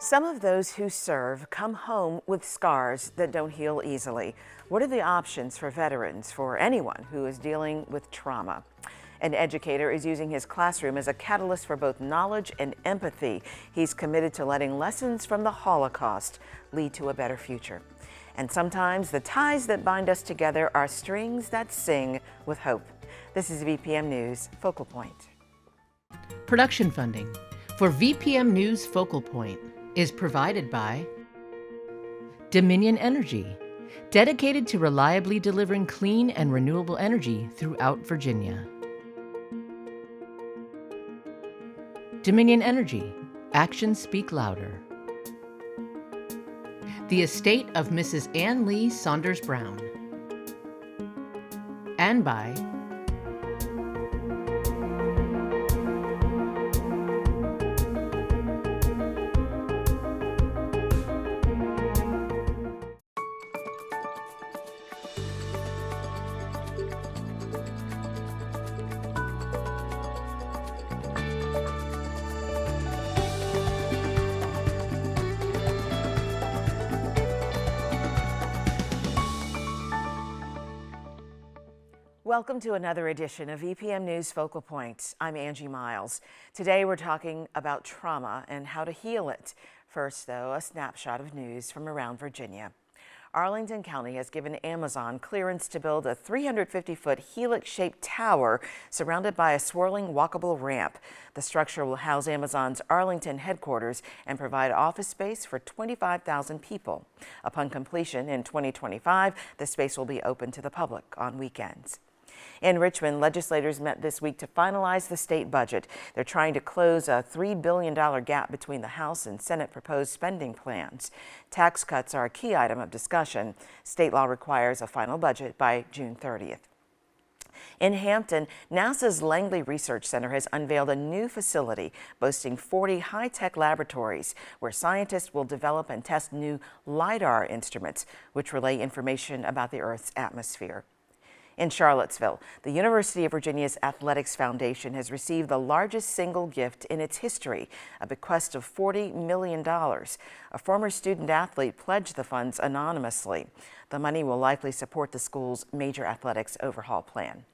Some of those who serve come home with scars that don't heal easily. What are the options for veterans, for anyone who is dealing with trauma? An educator is using his classroom as a catalyst for both knowledge and empathy. He's committed to letting lessons from the Holocaust lead to a better future. And sometimes the ties that bind us together are strings that sing with hope. This is VPM News Focal Point. Production funding for VPM News Focal Point is provided by Dominion Energy, dedicated to reliably delivering clean and renewable energy throughout Virginia. Dominion Energy, actions speak louder. The estate of Mrs. Ann Lee Saunders Brown. And by Welcome to another edition of VPM News Focal Point. I'm Angie Miles. Today we're talking about trauma and how to heal it. First, though, a snapshot of news from around Virginia. Arlington County has given Amazon clearance to build a 350-foot helix-shaped tower surrounded by a swirling walkable ramp. The structure will house Amazon's Arlington headquarters and provide office space for 25,000 people. Upon completion in 2025, the space will be open to the public on weekends. In Richmond, legislators met this week to finalize the state budget. They're trying to close a $3 billion gap between the House and Senate proposed spending plans. Tax cuts are a key item of discussion. State law requires a final budget by June 30th. In Hampton, NASA's Langley Research Center has unveiled a new facility boasting 40 high-tech laboratories where scientists will develop and test new LIDAR instruments, which relay information about the Earth's atmosphere. In Charlottesville, the University of Virginia's Athletics Foundation has received the largest single gift in its history, a bequest of $40 million. A former student athlete pledged the funds anonymously. The money will likely support the school's major athletics overhaul plan.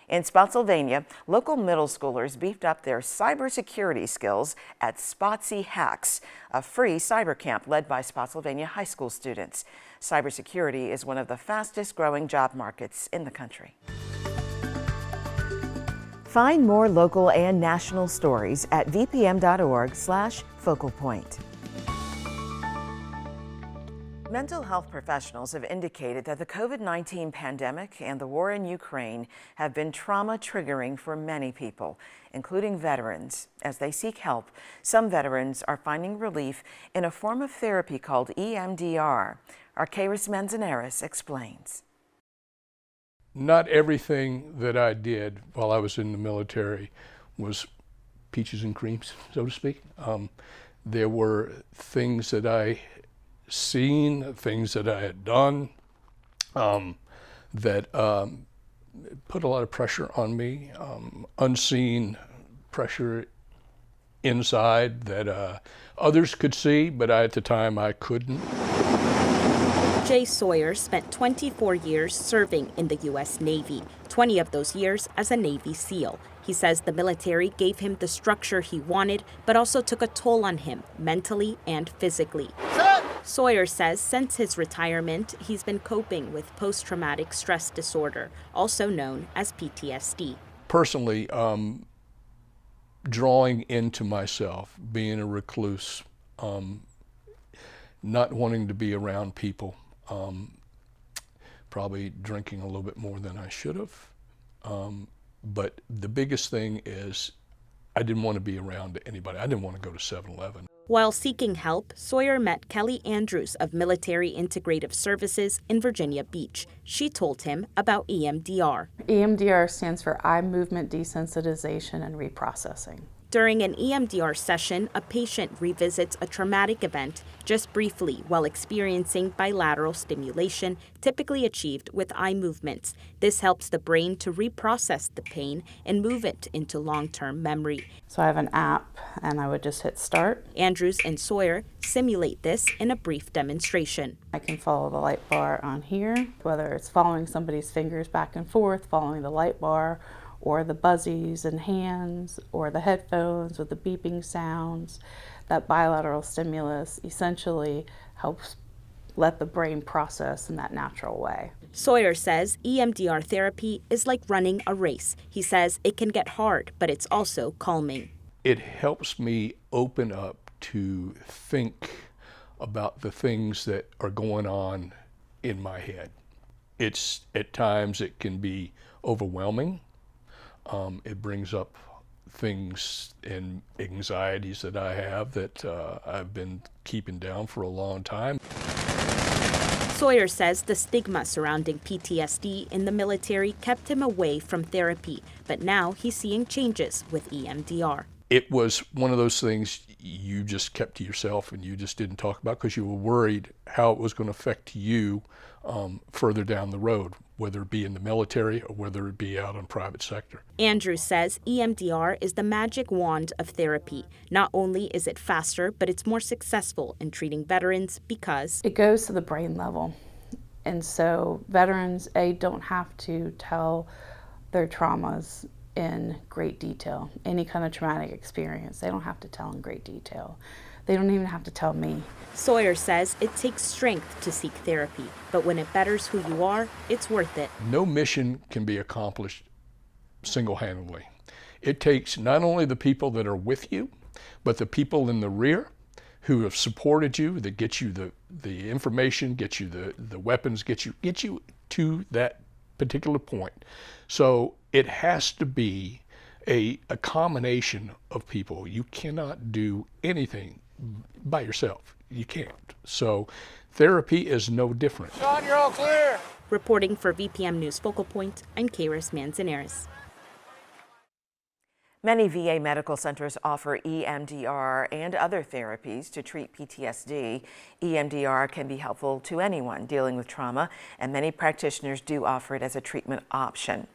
In Spotsylvania, local middle schoolers beefed up their cybersecurity skills at Spotsy Hacks, a free cyber camp led by Spotsylvania high school students. Cybersecurity is one of the fastest growing job markets in the country. Find more local and national stories at vpm.org/focalpoint. Mental health professionals have indicated that the COVID-19 pandemic and the war in Ukraine have been trauma triggering for many people, including veterans. As they seek help, some veterans are finding relief in a form of therapy called EMDR. Arcairis Manzanares explains. Not everything that I did while I was in the military was peaches and creams, so to speak. There were things that I seen, things that I had done that put a lot of pressure on me, unseen pressure inside that others could see, but at the time I couldn't. Jay Sawyer spent 24 years serving in the U.S. Navy, 20 of those years as a Navy SEAL. He says the military gave him the structure he wanted, but also took a toll on him mentally and physically. Sawyer says since his retirement, he's been coping with post-traumatic stress disorder, also known as PTSD. Personally, drawing into myself, being a recluse, not wanting to be around people, probably drinking a little bit more than I should have. But the biggest thing is I didn't want to be around anybody. I didn't want to go to 7-Eleven. While seeking help, Sawyer met Kelly Andrews of Military Integrative Services in Virginia Beach. She told him about EMDR. EMDR stands for Eye Movement Desensitization and Reprocessing. During an EMDR session, a patient revisits a traumatic event just briefly while experiencing bilateral stimulation, typically achieved with eye movements. This helps the brain to reprocess the pain and move it into long-term memory. So I have an app, and I would just hit start. Andrews and Sawyer simulate this in a brief demonstration. I can follow the light bar on here, whether it's following somebody's fingers back and forth, following the light bar, or the buzzies and hands, or the headphones with the beeping sounds. That bilateral stimulus essentially helps let the brain process in that natural way. Sawyer says EMDR therapy is like running a race. He says it can get hard, but it's also calming. It helps me open up to think about the things that are going on in my head. At times it can be overwhelming. It brings up things and anxieties that I have that I've been keeping down for a long time. Sawyer says the stigma surrounding PTSD in the military kept him away from therapy, but now he's seeing changes with EMDR. It was one of those things you just kept to yourself and you just didn't talk about because you were worried how it was going to affect you further down the road, whether it be in the military or whether it be out in private sector. Andrew says EMDR is the magic wand of therapy. Not only is it faster, but it's more successful in treating veterans because it goes to the brain level. And so veterans, don't have to tell their traumas in great detail. Any kind of traumatic experience, they don't have to tell in great detail. They don't even have to tell me. Sawyer says it takes strength to seek therapy, but when it betters who you are, it's worth it. No mission can be accomplished single-handedly. It takes not only the people that are with you, but the people in the rear who have supported you, that get you the information, get you the weapons, get you to that particular point. So it has to be a combination of people. You cannot do anything by yourself. You can't. So therapy is no different. Sean, you're all clear. Reporting for VPM News Focal Point, I'm Kairos Manzanares. Many VA medical centers offer EMDR and other therapies to treat PTSD. EMDR can be helpful to anyone dealing with trauma, and many practitioners do offer it as a treatment option.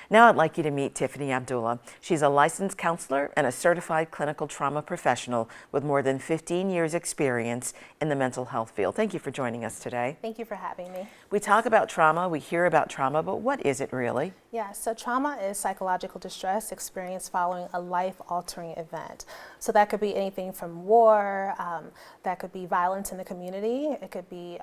Now I'd like you to meet Tiffany Abdullah. She's a licensed counselor and a certified clinical trauma professional with more than 15 years experience in the mental health field. Thank you for joining us today. Thank you for having me. We talk about trauma, we hear about trauma, but what is it really? Yeah, so trauma is psychological distress experienced following a life-altering event. So that could be anything from war, that could be violence in the community, it could be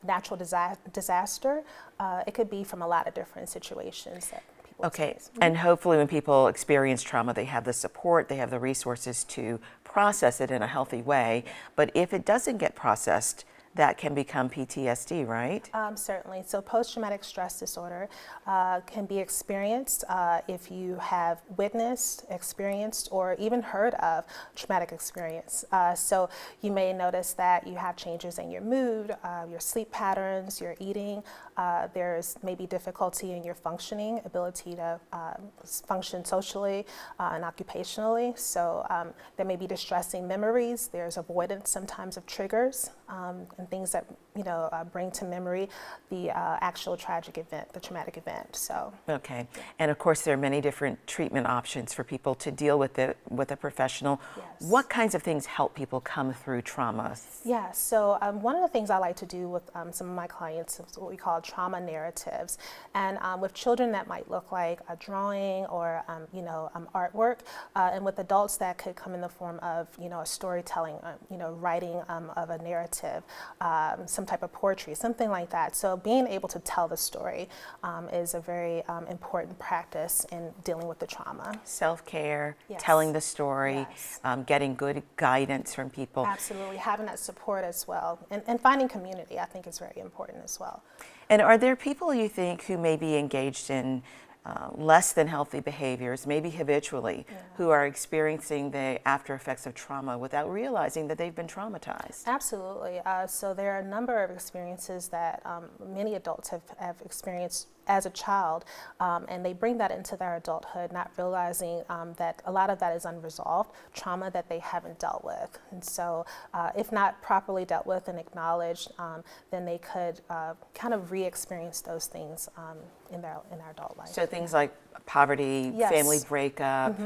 natural disaster, it could be from a lot of different situations that people experience. And hopefully when people experience trauma, they have the support, they have the resources to process it in a healthy way. But if it doesn't get processed, that can become PTSD, right? Certainly. So post-traumatic stress disorder can be experienced if you have witnessed, experienced, or even heard of traumatic experience. So you may notice that you have changes in your mood, your sleep patterns, your eating. There's maybe difficulty in your functioning, ability to function socially and occupationally. So there may be distressing memories. There's avoidance sometimes of triggers and things that bring to memory the actual tragic event, the traumatic event. So okay, and of course there are many different treatment options for people to deal with it with a professional. Yes. What kinds of things help people come through trauma? Yeah, so one of the things I like to do with some of my clients is what we call trauma narratives, and with children that might look like a drawing or artwork, and with adults that could come in the form of a storytelling, writing of a narrative, some type of poetry, something like that. So being able to tell the story is a very important practice in dealing with the trauma. Self-care, Yes. telling the story, Yes. Getting good guidance from people. Absolutely, having that support as well, and finding community I think is very important as well. And are there people you think who may be engaged in less than healthy behaviors, maybe habitually, who are experiencing the after effects of trauma without realizing that they've been traumatized. Absolutely. So there are a number of experiences that many adults have experienced as a child, and they bring that into their adulthood, not realizing that a lot of that is unresolved trauma that they haven't dealt with. And so if not properly dealt with and acknowledged, then they could kind of re-experience those things in their adult life. So things like poverty, Yes. family breakup,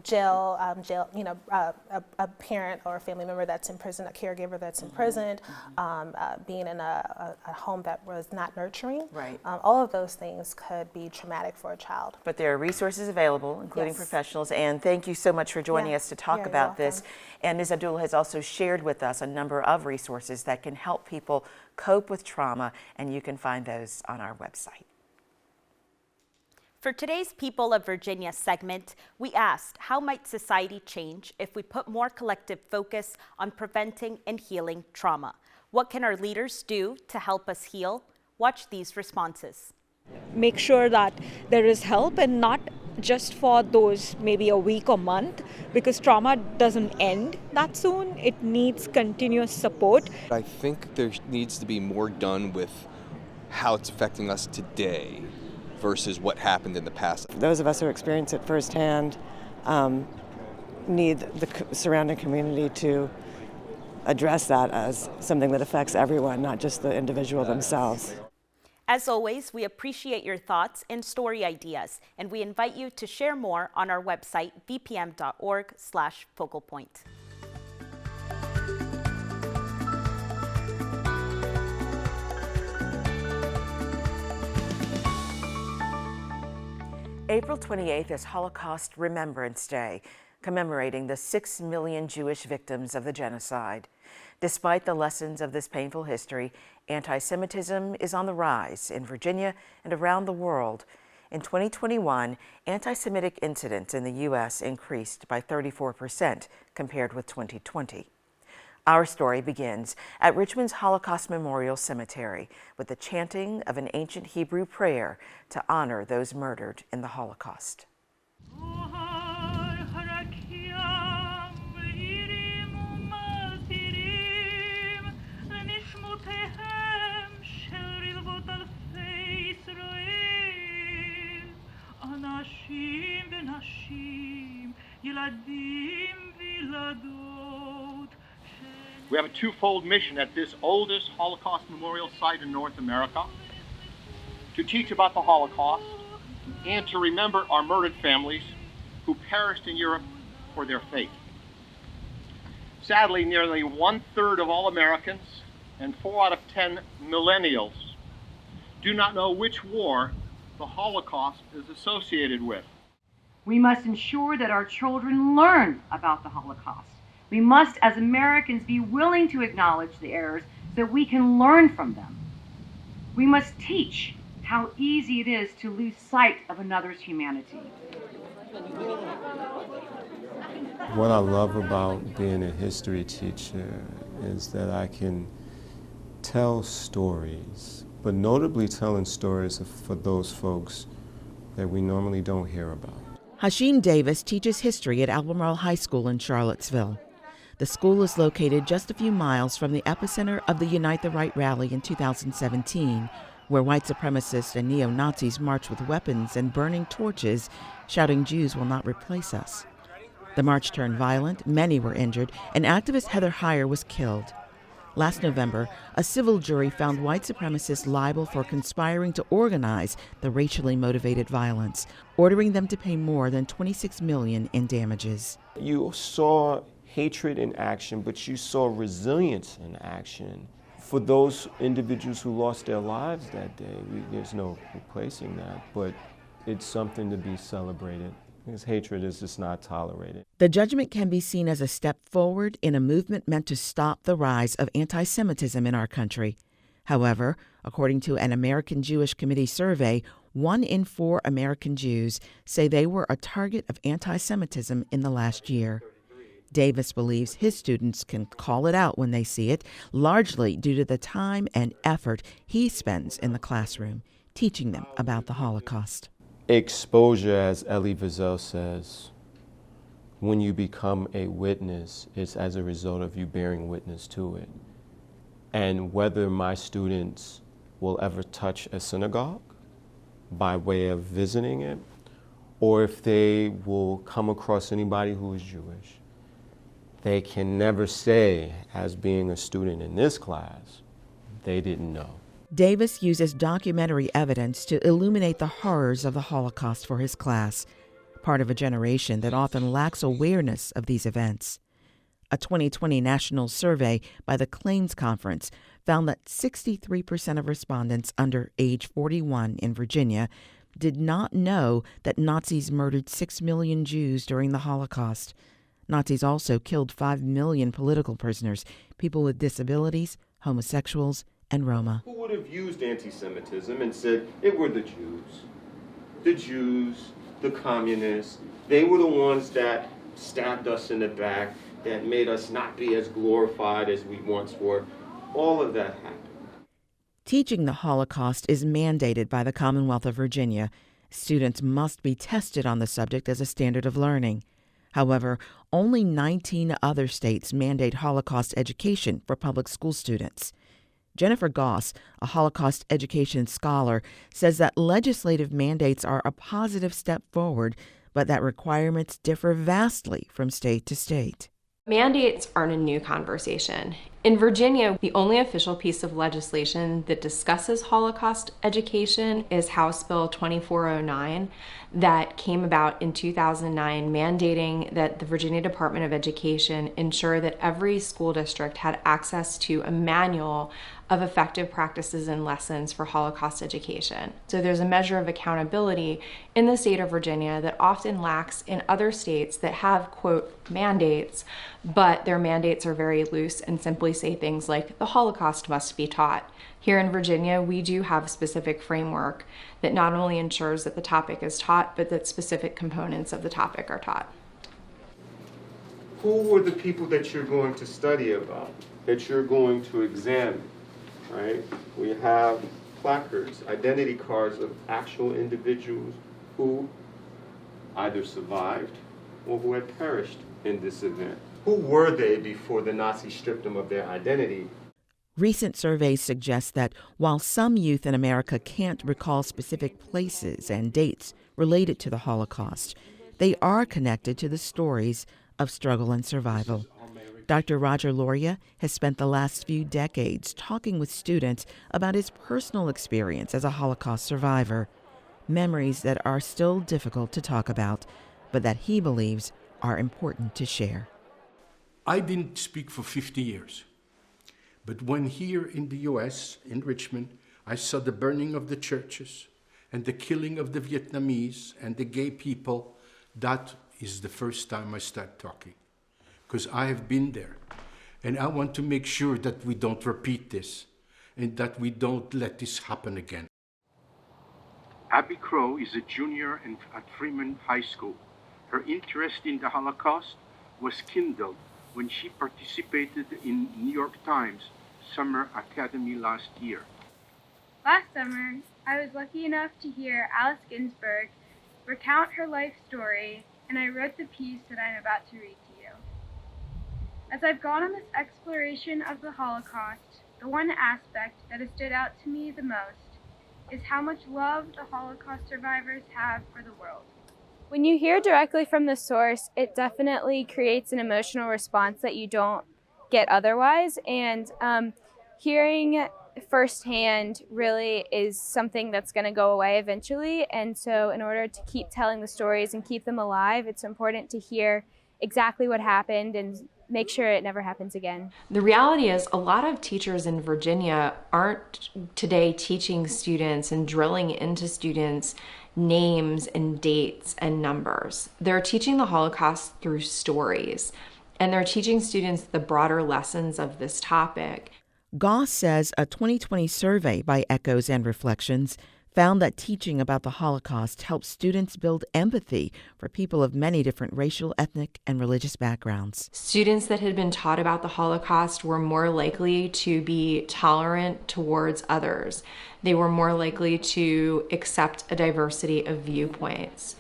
Jail, a parent or a family member that's in prison, a caregiver that's in prison, being in a home that was not nurturing. Right. All of those things could be traumatic for a child. but there are resources available, including Yes. professionals. And thank you so much for joining Yeah. us to talk Yeah, you're about this. welcome. And Ms. Abdullah has also shared with us a number of resources that can help people cope with trauma, and you can find those on our website. For today's People of Virginia segment, we asked how might society change if we put more collective focus on preventing and healing trauma? What can our leaders do to help us heal? Watch these responses. Make sure that there is help and not just for those maybe a week or month, because trauma doesn't end that soon. It needs continuous support. I think there needs to be more done with how it's affecting us today versus what happened in the past. Those of us who experience it firsthand need the surrounding community to address that as something that affects everyone, not just the individual themselves. As always, we appreciate your thoughts and story ideas, and we invite you to share more on our website, vpm.org/focalpoint. April 28th is Holocaust Remembrance Day, commemorating the 6 million Jewish victims of the genocide. Despite the lessons of this painful history, anti-Semitism is on the rise in Virginia and around the world. In 2021, anti-Semitic incidents in the U.S. increased by 34% compared with 2020. Our story begins at Richmond's Holocaust Memorial Cemetery with the chanting of an ancient Hebrew prayer to honor those murdered in the Holocaust. We have a twofold mission at this oldest Holocaust memorial site in North America: to teach about the Holocaust and to remember our murdered families who perished in Europe for their faith. Sadly, nearly 1/3 of all Americans and 4 out of 10 millennials do not know which war the Holocaust is associated with. We must ensure that our children learn about the Holocaust. We must, as Americans, be willing to acknowledge the errors so that we can learn from them. We must teach how easy it is to lose sight of another's humanity. What I love about being a history teacher is that I can tell stories, but notably telling stories for those folks that we normally don't hear about. Hashim Davis teaches history at Albemarle High School in Charlottesville. The school is located just a few miles from the epicenter of the Unite the Right rally in 2017, where white supremacists and neo-Nazis marched with weapons and burning torches, shouting, "Jews will not replace us." The march turned violent, many were injured, and activist Heather Heyer was killed. Last November, a civil jury found white supremacists liable for conspiring to organize the racially motivated violence, ordering them to pay more than $26 million in damages. You saw hatred in action, but you saw resilience in action. For those individuals who lost their lives that day, there's no replacing that, but it's something to be celebrated, because hatred is just not tolerated. The judgment can be seen as a step forward in a movement meant to stop the rise of anti-Semitism in our country. However, according to an American Jewish Committee survey, 1 in 4 American Jews say they were a target of anti-Semitism in the last year. Davis believes his students can call it out when they see it, largely due to the time and effort he spends in the classroom, teaching them about the Holocaust. Exposure, as Elie Wiesel says, when you become a witness, it's as a result of you bearing witness to it. And whether my students will ever touch a synagogue by way of visiting it, or if they will come across anybody who is Jewish, they can never say, as being a student in this class, they didn't know. Davis uses documentary evidence to illuminate the horrors of the Holocaust for his class, part of a generation that often lacks awareness of these events. A 2020 national survey by the Claims Conference found that 63% of respondents under age 41 in Virginia did not know that Nazis murdered 6 million Jews during the Holocaust. Nazis also killed 5 million political prisoners, people with disabilities, homosexuals, and Roma. Who would have used anti-Semitism and said it were the Jews, the communists, they were the ones that stabbed us in the back, that made us not be as glorified as we once were. All of that happened. Teaching the Holocaust is mandated by the Commonwealth of Virginia. Students must be tested on the subject as a standard of learning. However, only 19 other states mandate Holocaust education for public school students. Jennifer Goss, a Holocaust education scholar, says that legislative mandates are a positive step forward, but that requirements differ vastly from state to state. Mandates aren't a new conversation. In Virginia, the only official piece of legislation that discusses Holocaust education is House Bill 2409 that came about in 2009, mandating that the Virginia Department of Education ensure that every school district had access to a manual of effective practices and lessons for Holocaust education. So there's a measure of accountability in the state of Virginia that often lacks in other states that have, quote, mandates, but their mandates are very loose and simply say things like the Holocaust must be taught. Here in Virginia, we do have a specific framework that not only ensures that the topic is taught, but that specific components of the topic are taught. Who were the people that you're going to study about, that you're going to examine, right? We have placards, identity cards of actual individuals who either survived or who had perished in this event. Who were they before the Nazis stripped them of their identity? Recent surveys suggest that while some youth in America can't recall specific places and dates related to the Holocaust, they are connected to the stories of struggle and survival. Dr. Roger Loria has spent the last few decades talking with students about his personal experience as a Holocaust survivor, memories that are still difficult to talk about, but that he believes are important to share. I didn't speak for 50 years. But when here in the US, in Richmond, I saw the burning of the churches and the killing of the Vietnamese and the gay people, that is the first time I start talking. Because I have been there. And I want to make sure that we don't repeat this and that we don't let this happen again. Abby Crow is a junior at Freeman High School. Her interest in the Holocaust was kindled when she participated in New York Times Summer Academy last year. Last summer, I was lucky enough to hear Alice Ginsberg recount her life story, and I wrote the piece that I'm about to read to you. As I've gone on this exploration of the Holocaust, the one aspect that has stood out to me the most is how much love the Holocaust survivors have for the world. When you hear directly from the source, it definitely creates an emotional response that you don't get otherwise, and hearing firsthand really is something that's going to go away eventually. And so in order to keep telling the stories and keep them alive, it's important to hear exactly what happened and make sure it never happens again. The reality is a lot of teachers in Virginia aren't today teaching students and drilling into students names and dates and numbers. They're teaching the Holocaust through stories, and they're teaching students the broader lessons of this topic. Goss says a 2020 survey by Echoes and Reflections found that teaching about the Holocaust helps students build empathy for people of many different racial, ethnic, and religious backgrounds. Students that had been taught about the Holocaust were more likely to be tolerant towards others. They were more likely to accept a diversity of viewpoints.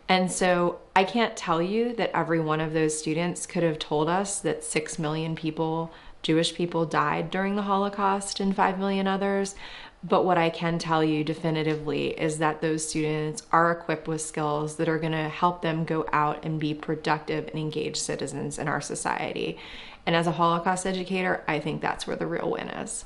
And so I can't tell you that every one of those students could have told us that 6 million people, Jewish people, died during the Holocaust and 5 million others. But what I can tell you definitively is that those students are equipped with skills that are going to help them go out and be productive and engaged citizens in our society. And as a Holocaust educator, I think that's where the real win is.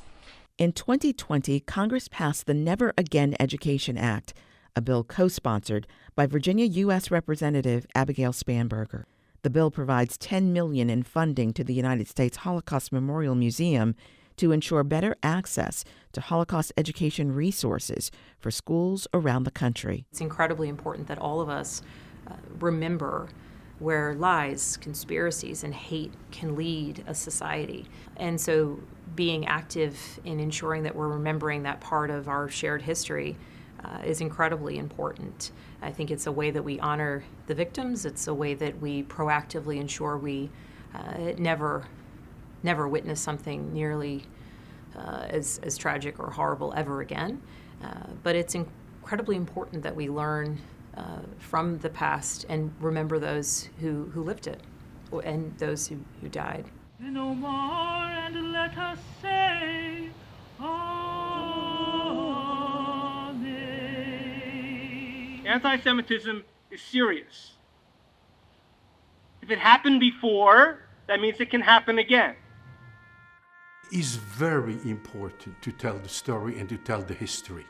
In 2020, Congress passed the Never Again Education Act, a bill co-sponsored by Virginia U.S. Representative Abigail Spanberger. The bill provides $10 million in funding to the United States Holocaust Memorial Museum to ensure better access to Holocaust education resources for schools around the country. It's incredibly important that all of us remember where lies, conspiracies, and hate can lead a society. And so being active in ensuring that we're remembering that part of our shared history is incredibly important. I think it's a way that we honor the victims. It's a way that we proactively ensure we never witness something nearly as tragic or horrible ever again. But it's incredibly important that we learn from the past and remember those who lived it and those who died. No more, and let us say, Anti-Semitism is serious. If it happened before, that means it can happen again. It's very important to tell the story and to tell the history.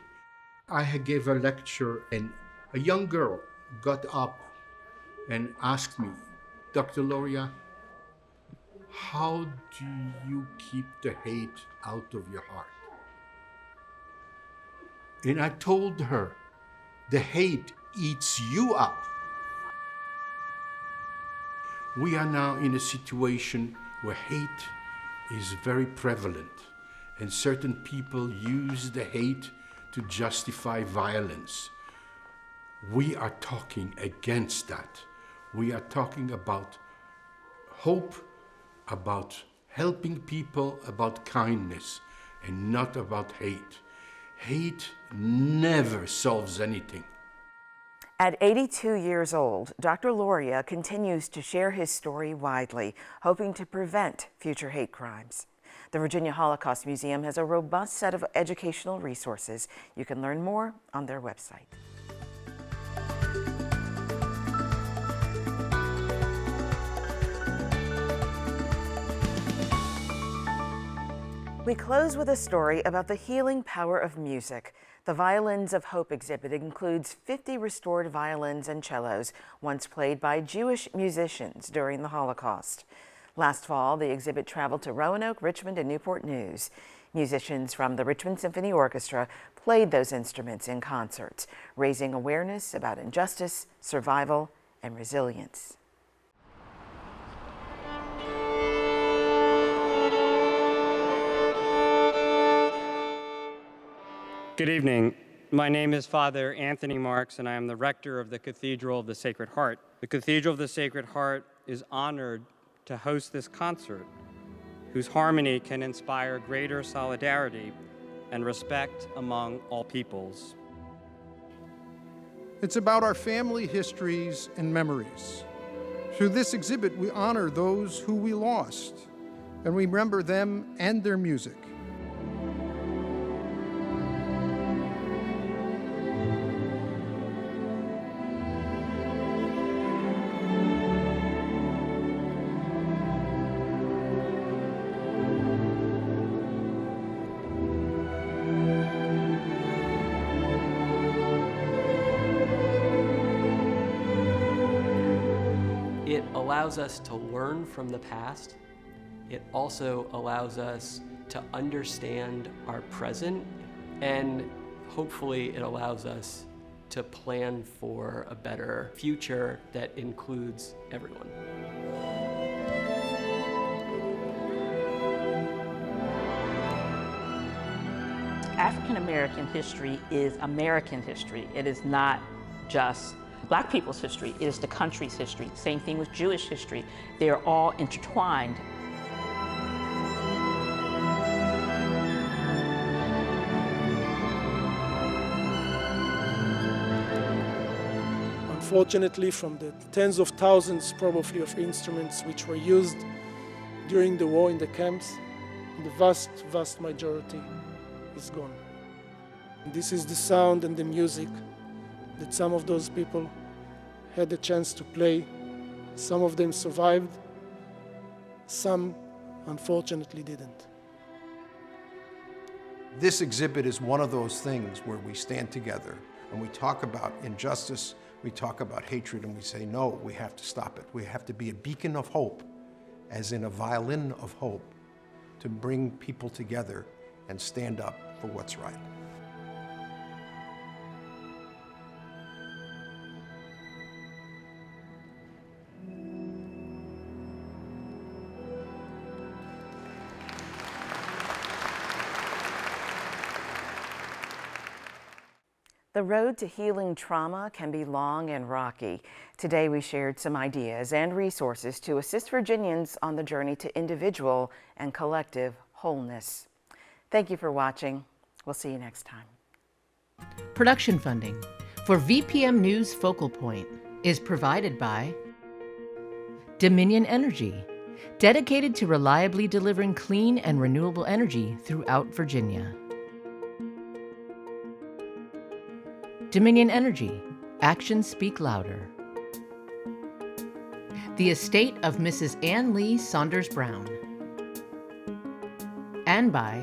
I gave a lecture and a young girl got up and asked me, Dr. Loria, how do you keep the hate out of your heart? And I told her, the hate eats you up. We are now in a situation where hate is very prevalent, and certain people use the hate to justify violence. We are talking against that. We are talking about hope, about helping people, about kindness, and not about hate. Hate never solves anything. At 82 years old, Dr. Loria continues to share his story widely, hoping to prevent future hate crimes. The Virginia Holocaust Museum has a robust set of educational resources. You can learn more on their website. We close with a story about the healing power of music. The Violins of Hope exhibit includes 50 restored violins and cellos, once played by Jewish musicians during the Holocaust. Last fall, the exhibit traveled to Roanoke, Richmond, and Newport News. Musicians from the Richmond Symphony Orchestra played those instruments in concerts, raising awareness about injustice, survival, and resilience. Good evening. My name is Father Anthony Marks, and I am the rector of the Cathedral of the Sacred Heart. The Cathedral of the Sacred Heart is honored to host this concert, whose harmony can inspire greater solidarity and respect among all peoples. It's about our family histories and memories. Through this exhibit, we honor those who we lost and remember them and their music. It allows us to learn from the past. It also allows us to understand our present, and hopefully it allows us to plan for a better future that includes everyone. African American history is American history. It is not just Black people's history, it is the country's history. Same thing with Jewish history. They are all intertwined. Unfortunately, from the tens of thousands probably of instruments which were used during the war in the camps, the vast majority is gone. This is the sound and the music that some of those people had the chance to play. Some of them survived, some unfortunately didn't. This exhibit is one of those things where we stand together and we talk about injustice, we talk about hatred, and we say, no, we have to stop it. We have to be a beacon of hope, as in a violin of hope, to bring people together and stand up for what's right. The road to healing trauma can be long and rocky. Today we shared some ideas and resources to assist Virginians on the journey to individual and collective wholeness. Thank you for watching. We'll see you next time. Production funding for VPM News Focal Point is provided by Dominion Energy, dedicated to reliably delivering clean and renewable energy throughout Virginia. Dominion Energy, actions speak louder. The estate of Mrs. Ann Lee Saunders Brown. And by